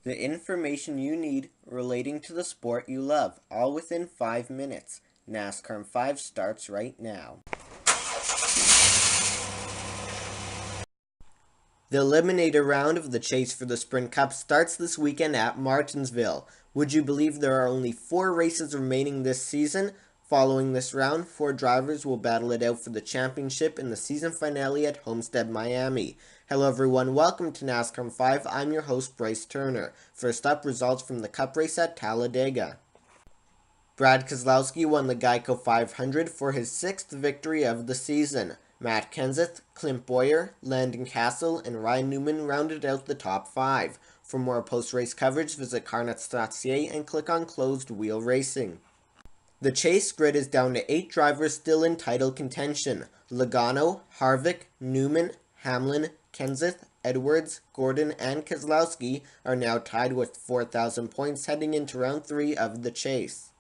The information you need relating to the sport you love, all within 5 minutes. NASCAR in 5 starts right now. The Eliminator round of the Chase for the Sprint Cup starts this weekend at Martinsville. Would you believe there are only 4 races remaining this season? Following this round, 4 drivers will battle it out for the championship in the season finale at Homestead, Miami. Hello everyone, welcome to NASCAR 5. I'm your host Bryce Turner. First up, results from the Cup race at Talladega. Brad Keselowski won the Geico 500 for his 6th victory of the season. Matt Kenseth, Clint Bowyer, Landon Cassill, and Ryan Newman rounded out the top 5. For more post-race coverage, visit carnuts.ca and click on Closed Wheel Racing. The Chase grid is down to 8 drivers still in title contention. Logano, Harvick, Newman, Hamlin, Kenseth, Edwards, Gordon, and Keselowski are now tied with 4,000 points heading into round 3 of the Chase.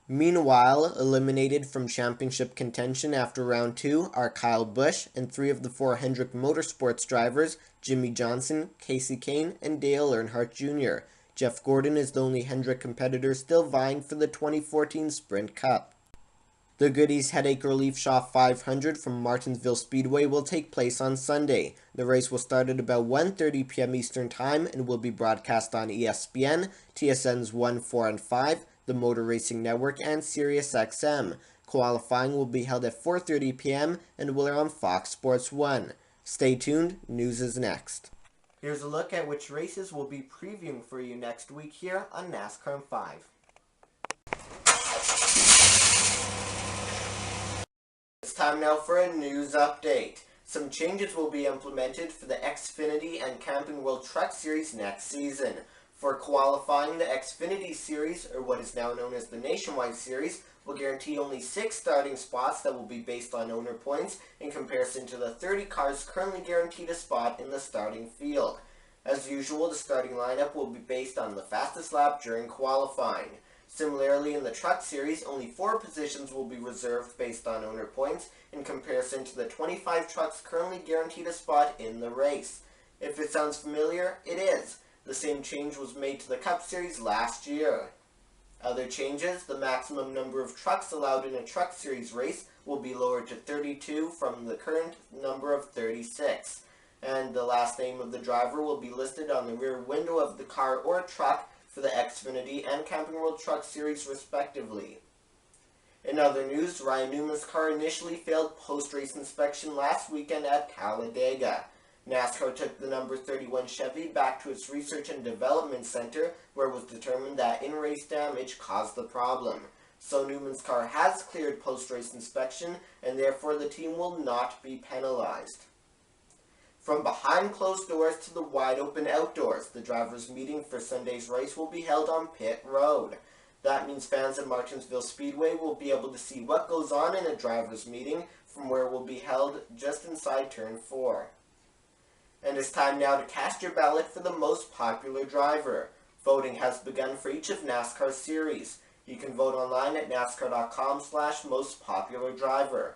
Meanwhile, eliminated from championship contention after round 2 are Kyle Busch and 3 of the 4 Hendrick Motorsports drivers, Jimmy Johnson, Casey Kane, and Dale Earnhardt Jr. Jeff Gordon is the only Hendrick competitor still vying for the 2014 Sprint Cup. The Goody's Headache Relief Shop 500 from Martinsville Speedway will take place on Sunday. The race will start at about 1:30 p.m. Eastern Time and will be broadcast on ESPN, TSN's 1, 4, and 5, the Motor Racing Network, and SiriusXM. Qualifying will be held at 4:30 p.m. and will air on Fox Sports 1. Stay tuned, news is next. Here's a look at which races we'll be previewing for you next week here on NASCAR 5. It's time now for a news update. Some changes will be implemented for the Xfinity and Camping World Truck Series next season. For qualifying, the Xfinity Series, or what is now known as the Nationwide Series, will guarantee only 6 starting spots that will be based on owner points in comparison to the 30 cars currently guaranteed a spot in the starting field. As usual, the starting lineup will be based on the fastest lap during qualifying. Similarly, in the Truck Series, only 4 positions will be reserved based on owner points in comparison to the 25 trucks currently guaranteed a spot in the race. If it sounds familiar, it is. The same change was made to the Cup Series last year. Other changes: the maximum number of trucks allowed in a Truck Series race will be lowered to 32 from the current number of 36. And the last name of the driver will be listed on the rear window of the car or truck for the Xfinity and Camping World Truck Series respectively. In other news, Ryan Newman's car initially failed post-race inspection last weekend at Talladega. NASCAR took the number 31 Chevy back to its Research and Development Center, where it was determined that in-race damage caused the problem. So Newman's car has cleared post-race inspection, and therefore the team will not be penalized. From behind closed doors to the wide-open outdoors, the drivers' meeting for Sunday's race will be held on pit road. That means fans at Martinsville Speedway will be able to see what goes on in a drivers' meeting from where it will be held just inside Turn 4. And it's time now to cast your ballot for the most popular driver. Voting has begun for each of NASCAR's series. You can vote online at nascar.com/mostpopulardriver.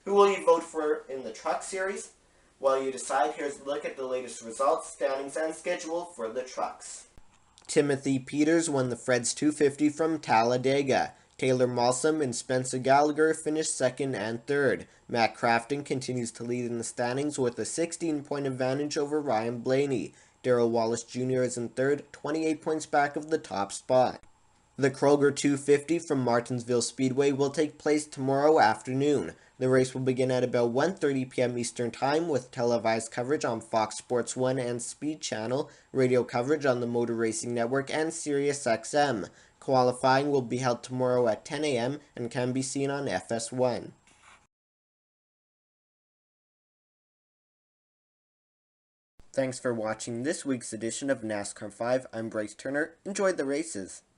Who will you vote for in the Truck Series? While you decide, here's a look at the latest results, standings, and schedule for the trucks. Timothy Peters won the Fred's 250 from Talladega. Taylor Malsum and Spencer Gallagher finished 2nd and 3rd. Matt Crafton continues to lead in the standings with a 16-point advantage over Ryan Blaney. Darrell Wallace Jr. is in 3rd, 28 points back of the top spot. The Kroger 250 from Martinsville Speedway will take place tomorrow afternoon. The race will begin at about 1:30 p.m. Eastern Time with televised coverage on Fox Sports 1 and Speed Channel, radio coverage on the Motor Racing Network, and SiriusXM. Qualifying will be held tomorrow at 10 a.m. and can be seen on FS1. Thanks for watching this week's edition of NASCAR 5. I'm Bryce Turner. Enjoy the races.